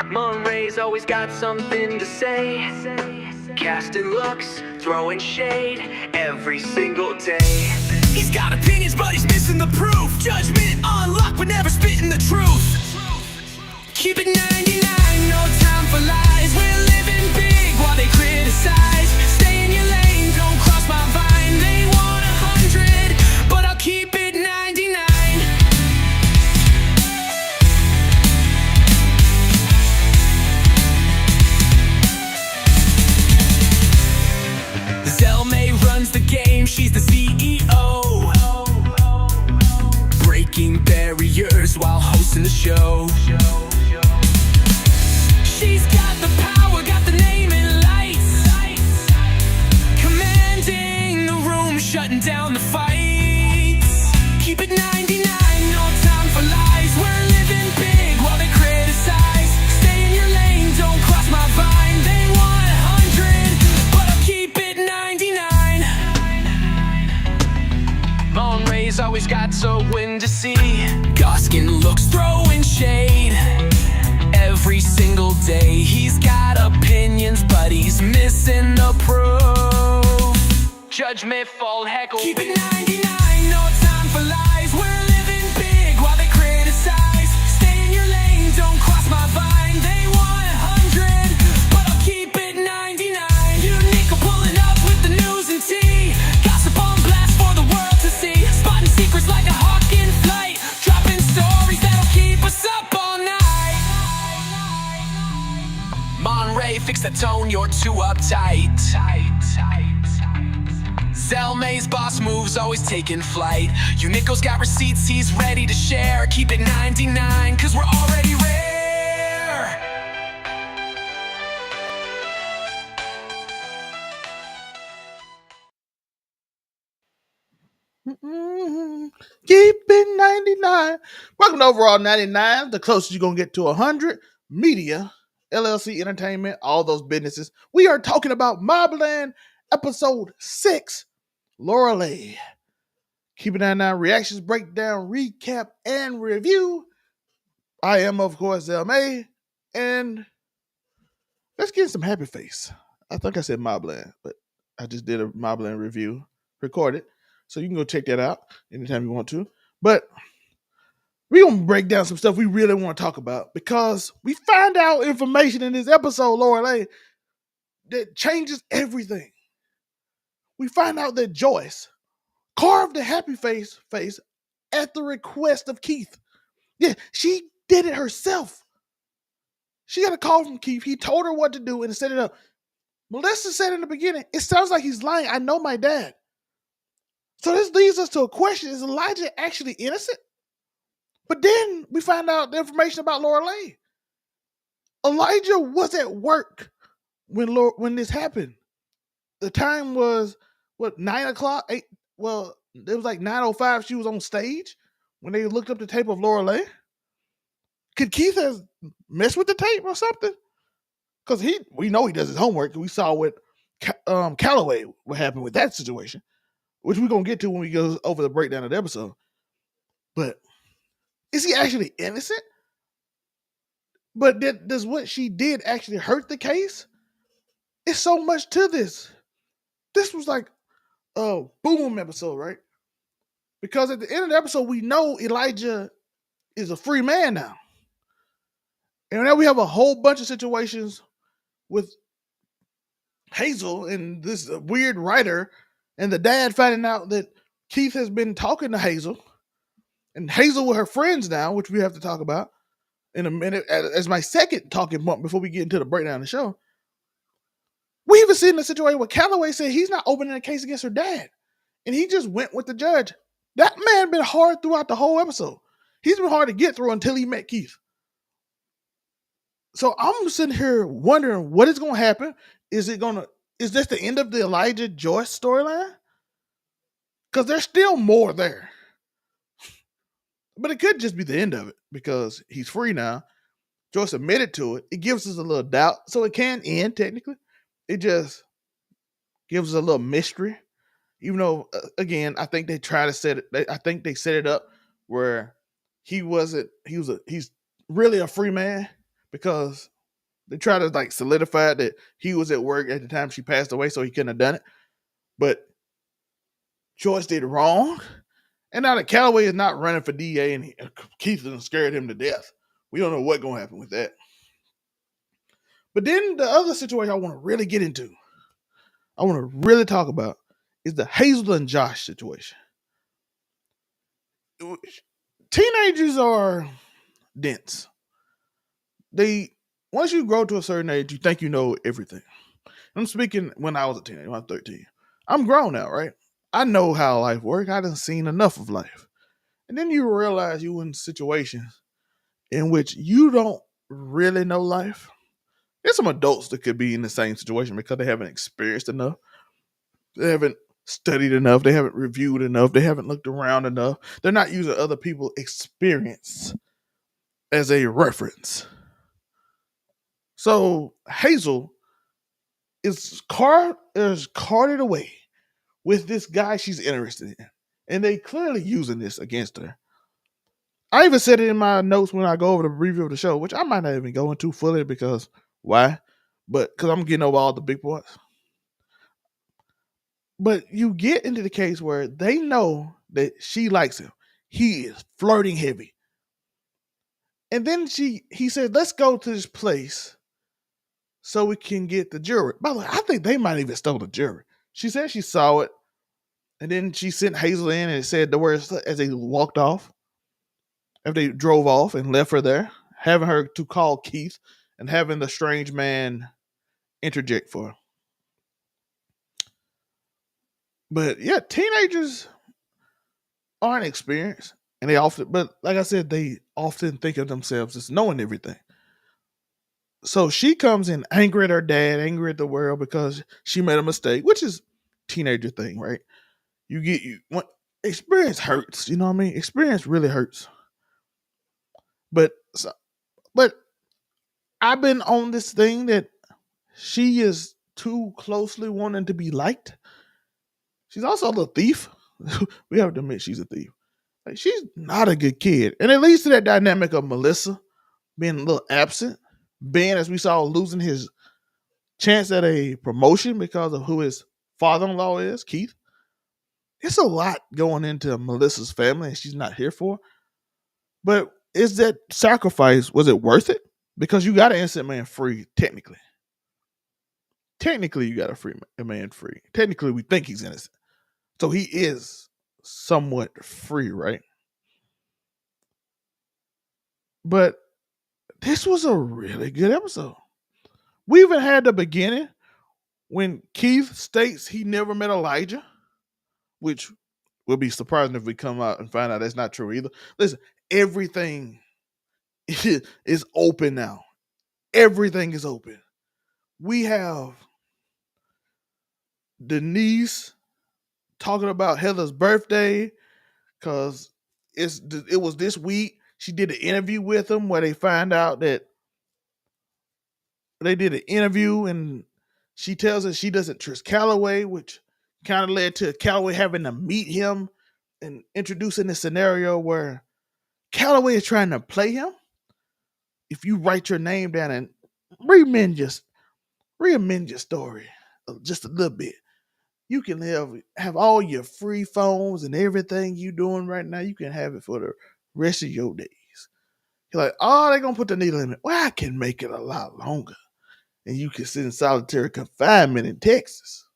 Monterey's always got something to say, casting looks, throwing shade every single day. He's got opinions, but he's missing the proof. Judgment on lock, but never spitting the truth. Keep it 99, no time for lies. We're living big while they criticize. Stay in your lane, don't cross my vine. They want 100, but I'll keep it 99. Zelmay runs the game, she's the CEO. Breaking barriers while hosting the show. She's got the power, got the name in lights. Commanding the room, shutting down the fights. Keep it 99, no time for lies. We're living big while they criticize. Stay in your lane, don't cross my vine. They want 100, but I'll keep it 99. Monterey's always got so win to see. Goskin looks, throwing shade every single day. He's got opinions, but he's missing the proof. Judgment, fall, heckle. Keep it 99, no time for lies. We're living big while they criticize. Stay in your lane, don't cross my vine. They want 100, but I'll keep it 99. Uniqo pulling up with the news and tea. Gossip on blast for the world to see. Spotting secrets like a hawk in flight. Dropping stories that'll keep us up all night. Monterey, fix the tone, you're too uptight. Zelmay's boss moves, always taking flight. Uniqo's got receipts, he's ready to share. Keep it 99, cause we're already rare. Keep it 99. Welcome to Overall 99, the closest you're going to get to 100. Media, LLC Entertainment, all those businesses. We are talking about Mobland episode 6, Lorelai. Keep it 99, reactions, breakdown, recap, and review. I am, of course, Zelmay, and let's get some happy face. I think I said Mobland, but I just did a Mobland review, recorded. So you can go check that out anytime you want to. But we're going to break down some stuff we really want to talk about because we find out information in this episode, Lorelai, that changes everything. We find out that Joyce carved a happy face at the request of Keith. Yeah, she did it herself. She got a call from Keith. He told her what to do and set it up. Melissa said in the beginning, it sounds like he's lying. I know my dad. So this leads us to a question. Is Elijah actually innocent? But then we find out the information about Lorelai. Elijah was at work when this happened. The time was, 9 o'clock? 8, well, it was like 9:05. She was on stage when they looked up the tape of Lorelai. Could Keith have messed with the tape or something? Because we know he does his homework. We saw what Calloway, what happened with that situation, which we're going to get to when we go over the breakdown of the episode. But is he actually innocent? But does what she did actually hurt the case? It's so much to this. This was like a boom episode, right? Because at the end of the episode, we know Elijah is a free man now. And now we have a whole bunch of situations with Hazel and this weird writer and the dad finding out that Keith has been talking to Hazel. And Hazel with her friends now, which we have to talk about in a minute as my second talking point before we get into the breakdown of the show. We even seen the situation where Calloway said he's not opening a case against her dad. And he just went with the judge. That man been hard throughout the whole episode. He's been hard to get through until he met Keith. So I'm sitting here wondering what is going to happen. Is this the end of the Elijah Joyce storyline? Because there's still more there. But it could just be the end of it because he's free now. Joyce admitted to it. It gives us a little doubt. So it can end technically. It just gives us a little mystery. Even though, again, I think they try to set it. I think they set it up where he's really a free man because They try to like solidify that he was at work at the time she passed away, so he couldn't have done it. But Joyce did wrong. And now that Calloway is not running for DA and Keith scared him to death. We don't know what's going to happen with that. But then the other situation I want to really get into, I want to really talk about, is the Hazel and Josh situation. Teenagers are dense. Once you grow to a certain age, you think you know everything. I'm speaking when I was a teenager, when I was 13. I'm grown now, right? I know how life works. I done seen enough of life. And then you realize you in situations in which you don't really know life. There's some adults that could be in the same situation because they haven't experienced enough. They haven't studied enough. They haven't reviewed enough. They haven't looked around enough. They're not using other people's experience as a reference. So Hazel is carted away with this guy she's interested in. And they clearly using this against her. I even said it in my notes when I go over the review of the show, which I might not even go into fully because why? But because I'm getting over all the big points. But you get into the case where they know that she likes him. He is flirting heavy. And then he said, let's go to this place so we can get the jury. By the way, I think they might even stole the jury. She said she saw it. And then she sent Hazel in and it said the words as they walked off. If they drove off and left her there, having her to call Keith and having the strange man interject for her. But yeah, teenagers aren't experienced. And but like I said, they often think of themselves as knowing everything. So she comes in angry at her dad, angry at the world because she made a mistake, which is teenager thing, right? Experience hurts, you know what I mean? Experience really hurts. But I've been on this thing that she is too closely wanting to be liked. She's also a little thief. We have to admit she's a thief. Like, she's not a good kid. And it leads to that dynamic of Melissa being a little absent. Ben, as we saw, losing his chance at a promotion because of who his father-in-law is, Keith. It's a lot going into Melissa's family and she's not here for. But is that sacrifice, was it worth it? Because you got an innocent man free, technically. Technically, you got a man free. Technically, we think he's innocent. So he is somewhat free, right? But this was a really good episode. We even had the beginning when Keith states he never met Elijah, which will be surprising if we come out and find out that's not true either. Listen, everything is open now. Everything is open. We have Denise talking about Heather's birthday because it was this week. She did an interview with him where they find out that they did an interview and she tells us she doesn't trust Calloway, which kind of led to Calloway having to meet him and introducing this scenario where Calloway is trying to play him. If you write your name down and reamend your story just a little bit, you can have all your free phones and everything you doing right now. You can have it for the rest of your days. You're like, oh, they're going to put the needle in it. Well, I can make it a lot longer. And you can sit in solitary confinement in Texas.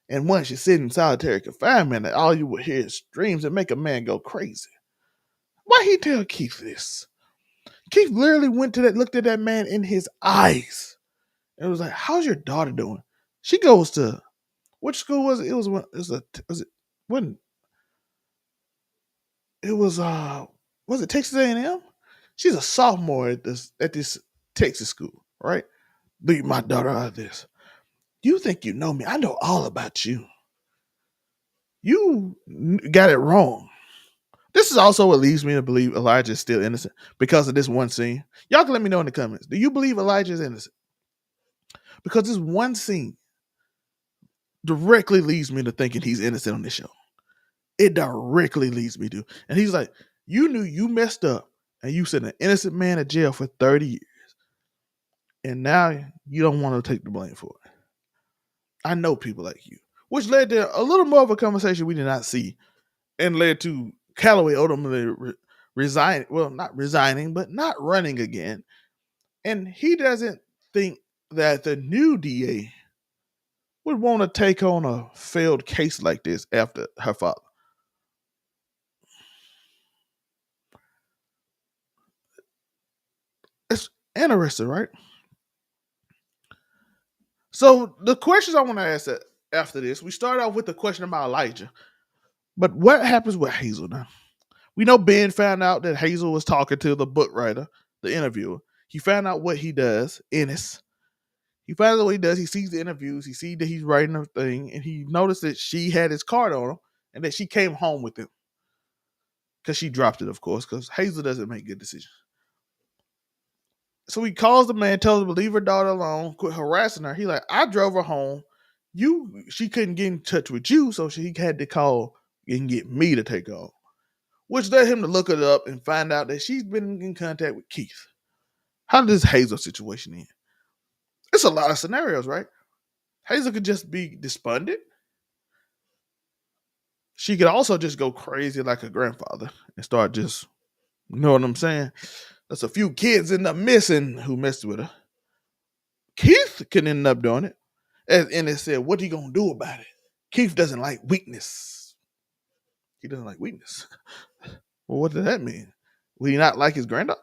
And once you sit in solitary confinement, all you will hear is screams that make a man go crazy. Why he tell Keith this? Keith literally looked at that man in his eyes. And was like, how's your daughter doing? She goes to, which school was it? Was it Texas A&M? She's a sophomore at this Texas school, right? Leave my daughter out of this. You think you know me. I know all about you. You got it wrong. This is also what leads me to believe Elijah is still innocent because of this one scene. Y'all can let me know in the comments. Do you believe Elijah is innocent? Because this one scene directly leads me to thinking he's innocent on this show. It directly leads me to. And he's like, you knew you messed up and you sent an innocent man to jail for 30 years. And now you don't want to take the blame for it. I know people like you, which led to a little more of a conversation we did not see, and led to Calloway ultimately resigning. Well, not resigning, but not running again. And he doesn't think that the new DA would want to take on a failed case like this after her father. It's interesting, right? So the questions I want to ask after this, we start off with the question about Elijah. But what happens with Hazel now? We know Ben found out that Hazel was talking to the book writer, the interviewer. He found out what he does, Ennis. He finds out what he does. He sees the interviews. He sees that he's writing a thing, and he noticed that she had his card on him and that she came home with him. Because she dropped it, of course, because Hazel doesn't make good decisions. So he calls the man, tells him to leave her daughter alone, quit harassing her. He like, I drove her home. She couldn't get in touch with you, so he had to call and get me to take her home. Which led him to look it up and find out that she's been in contact with Keith. How did this Hazel situation end? It's a lot of scenarios, right? Hazel could just be despondent. She could also just go crazy like her grandfather and start just, you know what I'm saying? There's a few kids end up missing who messed with her. Keith can end up doing it. And it said, what are you going to do about it? Keith doesn't like weakness. He doesn't like weakness. Well, what does that mean? Will he not like his granddaughter?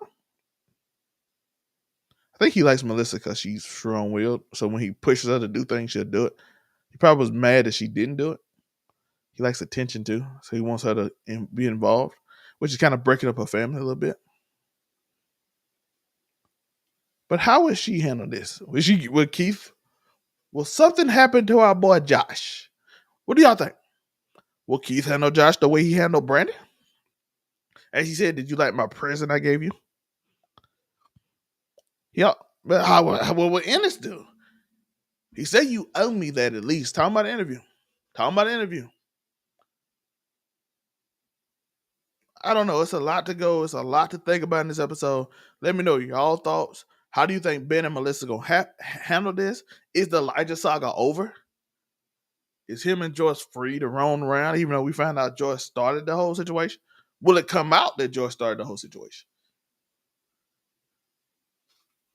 I think he likes Melissa because she's strong-willed. So when he pushes her to do things, she'll do it. He probably was mad that she didn't do it. He likes attention too. So he wants her to be involved, which is kind of breaking up her family a little bit. But how will she handle this? With Keith? Will something happen to our boy Josh? What do y'all think? Will Keith handle Josh the way he handled Brandon? As he said, did you like my present I gave you? Yeah, but what will Ennis do? He said you owe me that at least. Talking about the interview. I don't know. It's a lot to go. It's a lot to think about in this episode. Let me know y'all thoughts. How do you think Ben and Melissa gonna handle this? Is the Elijah saga over? Is him and Joyce free to roam around, even though we found out Joyce started the whole situation? Will it come out that Joyce started the whole situation?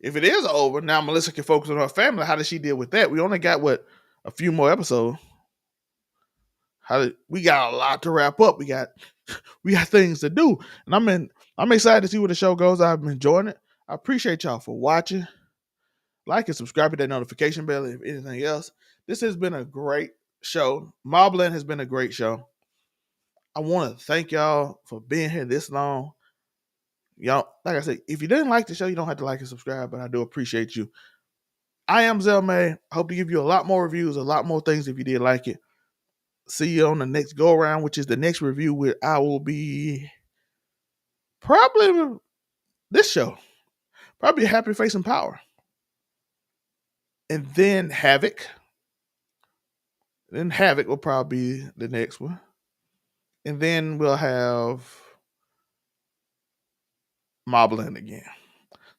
If it is over, now Melissa can focus on her family. How does she deal with that? We only got, a few more episodes. We got a lot to wrap up. We got things to do. And I'm excited to see where the show goes. I've been enjoying it. I appreciate y'all for watching. Like and subscribe to that notification bell if anything else. This has been a great show. Mobland has been a great show. I want to thank y'all for being here this long. Y'all, like I said, if you didn't like the show, you don't have to like and subscribe, but I do appreciate you. I am Zelmay. I hope to give you a lot more reviews, a lot more things if you did like it. See you on the next go around, which is the next review where I will be probably this show. Probably Happy Face and Power. And then Havoc. Then Havoc will probably be the next one. And then we'll have Mobland again.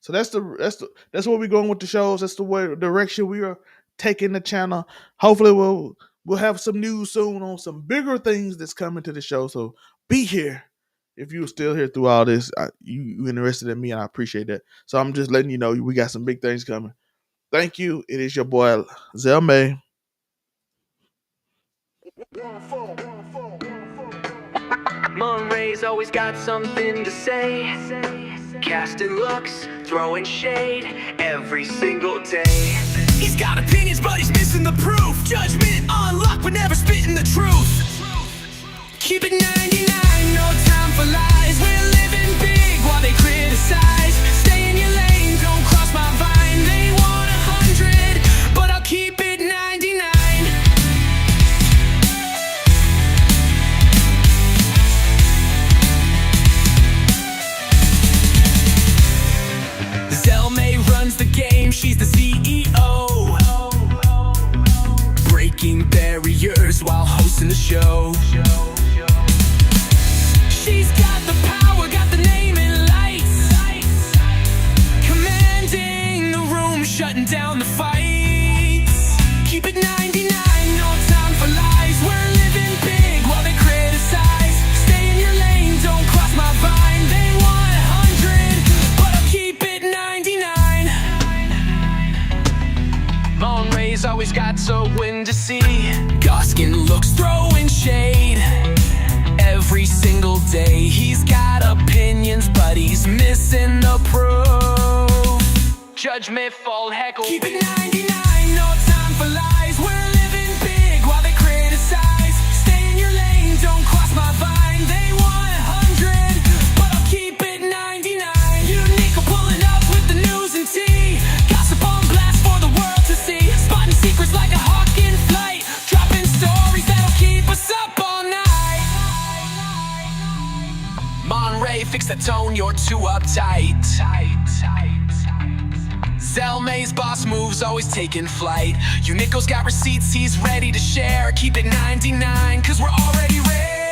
So that's where we're going with the shows. That's the direction we are taking the channel. Hopefully we'll have some news soon on some bigger things that's coming to the show. So be here. If you're still here through all this, you interested in me, and I appreciate that. So I'm just letting you know we got some big things coming. Thank you. It is your boy, Zelmay. Monterey's always got something to say. Casting looks, throwing shade every single day. He's got opinions, but he's missing the proof. Judgment on luck, but never spitting the truth. Keep it 99, no time for lies. We're living big while they criticize. Stay in your lane, don't cross my vine. They want 100, but I'll keep it 99. Zelmay runs the game, she's the CEO. Breaking barriers while hosting the show. She's got the power, got the name in lights. Commanding the room, the proof. Judgment, fall, heckle. Keep it 99, no time for lies. We're living big while they criticize. Stay in your lane, don't cross my vine. They want 100, but I'll keep it 99. Uniqo pulling up with the news and tea. Gossip on blast for the world to see. Spotting secrets like a hawk in flight. Dropping stories that'll keep us up all night. Monterey, fix the tone, you're too uptight. Zelmay's boss moves, always taking flight. Uniqo's got receipts, he's ready to share. Keep it 99, cause we're already rare.